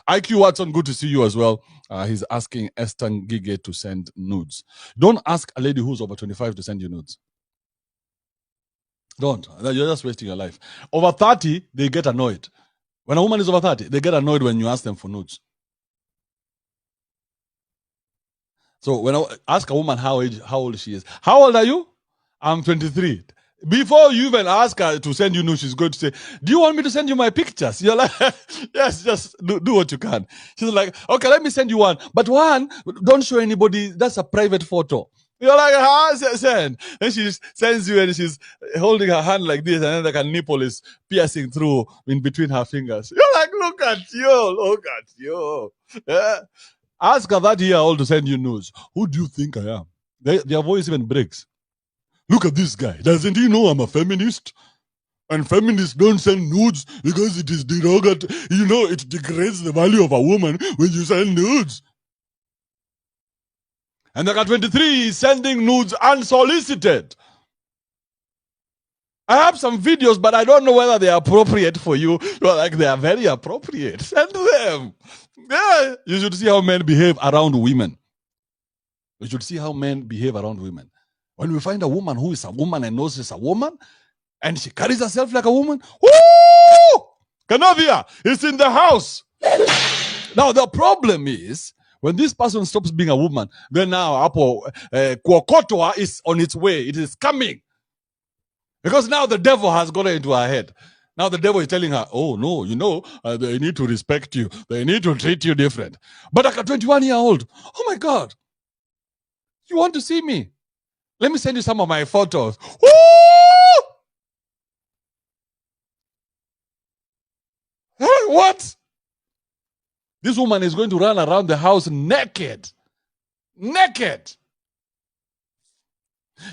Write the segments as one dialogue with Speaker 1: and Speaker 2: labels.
Speaker 1: IQ Watson, good to see you as well. He's asking Esther Gige to send nudes. Don't ask a lady who's over 25 to send you nudes. Don't. You're just wasting your life. Over 30, they get annoyed. When a woman is over 30, they get annoyed when you ask them for nudes. So when I ask a woman how old she is, how old are you? I'm 23. Before you even ask her to send you nudes, she's going to say, do you want me to send you my pictures? You're like, yes, just do what you can. She's like, okay, let me send you one. But one, don't show anybody. That's a private photo. You're like, send. And she sends you and she's holding her hand like this, and then like a nipple is piercing through in between her fingers. You're like, look at you. Yeah. Ask a 30-year-old to send you nudes. Who do you think I am? Their voice even breaks. Look at this guy. Doesn't he know I'm a feminist? And feminists don't send nudes because it is derogatory. You know, it degrades the value of a woman when you send nudes. And like at 23, he's sending nudes unsolicited. I have some videos, but I don't know whether they are appropriate for you. Well, like, they are very appropriate. Send them. Yeah, you should see how men behave around women. You should see how men behave around women. When we find a woman who is a woman and knows she's a woman, and she carries herself like a woman, woo! Canavia is in the house. Now, the problem is, when this person stops being a woman, then now Kwokotwa is on its way. It is coming. Because now the devil has got her into her head. Now the devil is telling her, oh, no, you know, they need to respect you. They need to treat you different. But like a 21-year-old, oh, my God, you want to see me? Let me send you some of my photos. Woo! What? This woman is going to run around the house naked. Naked.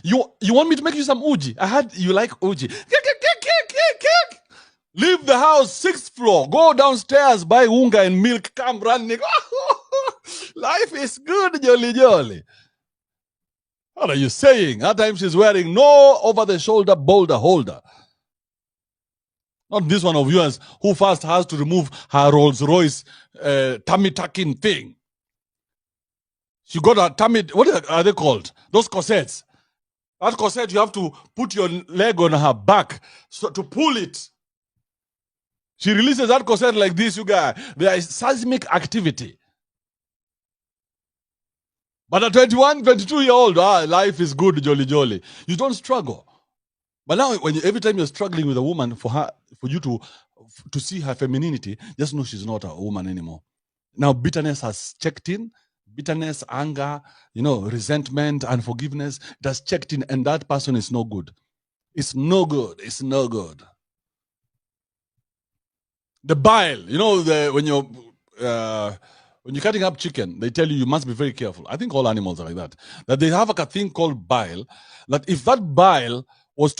Speaker 1: You want me to make you some uji? I heard you like uji. Leave the house, 6th floor. Go downstairs, buy unga and milk. Come running. Life is good, jolly. What are you saying? That time she's wearing no over-the-shoulder boulder holder. Not this one of yours who first has to remove her Rolls-Royce tummy tucking thing. She got a tummy, what are they called? Those corsets. That corset, you have to put your leg on her back so to pull it. She releases that corset like this, you guys. There is seismic activity. But a 21, 22-year-old, life is good, jolly. You don't struggle. But now, every time you're struggling with a woman, for you to see her femininity, just know she's not a woman anymore. Now, bitterness has checked in. Bitterness, anger, resentment, unforgiveness, it has checked in, and that person is no good. It's no good. It's no good. The bile, when you're cutting up chicken, they tell you must be very careful. I think all animals are like that. That they have a thing called bile, that if that bile was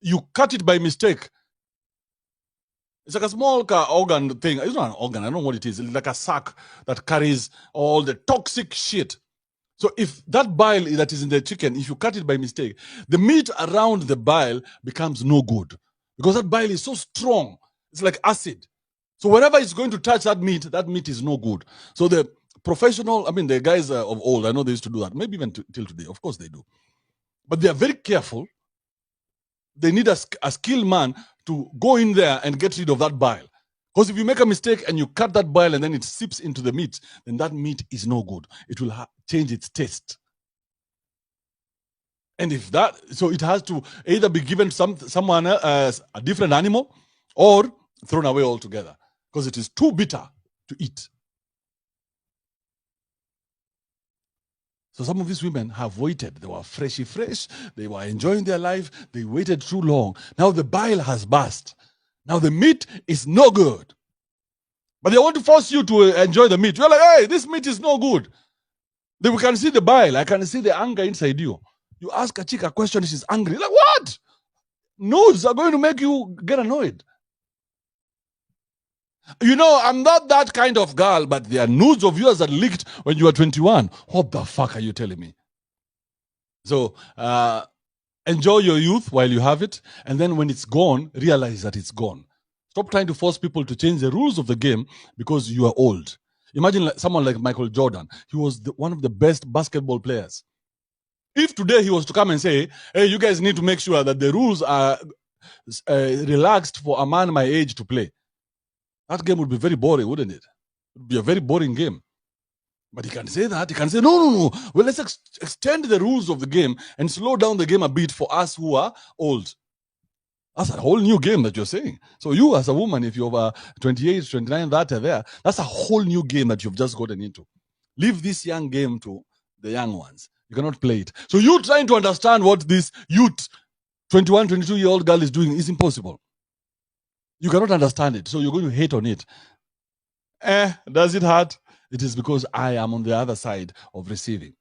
Speaker 1: you cut it by mistake, it's like a small organ thing. It's not an organ. I don't know what it is. It's like a sack that carries all the toxic shit. So if that bile that is in the chicken, if you cut it by mistake, the meat around the bile becomes no good. Because that bile is so strong. It's like acid. So wherever it's going to touch that meat is no good. So the the guys of old, I know they used to do that. Maybe even till today. Of course they do. But they are very careful. They need a skilled man to go in there and get rid of that bile. Because if you make a mistake and you cut that bile and then it seeps into the meat, then that meat is no good. It will change its taste. And so it has to either be given someone else, a different animal, or thrown away altogether. Because it is too bitter to eat. So some of these women have waited. They were fresh. They were enjoying their life. They waited too long. Now the bile has burst. Now the meat is no good. But they want to force you to enjoy the meat. You're like, hey, this meat is no good. Then we can see the bile. I can see the anger inside you. You ask a chick a question, she's angry. Like, what? Nudes are going to make you get annoyed. I'm not that kind of girl, but there are nudes of yours that leaked when you were 21. What the fuck are you telling me? So, enjoy your youth while you have it. And then when it's gone, realize that it's gone. Stop trying to force people to change the rules of the game because you are old. Imagine someone like Michael Jordan. He was one of the best basketball players. If today he was to come and say, hey, you guys need to make sure that the rules are relaxed for a man my age to play, that game would be very boring, wouldn't it? It would be a very boring game. But he can say that. He can say, no. Well, let's extend the rules of the game and slow down the game a bit for us who are old. That's a whole new game that you're saying. So you as a woman, if you're 28, 29, that's a whole new game that you've just gotten into. Leave this young game to the young ones. You cannot play it. So you trying to understand what this youth, 21, 22-year-old girl is doing is impossible. You cannot understand it. So you're going to hate on it. Does it hurt? It is because I am on the other side of receiving.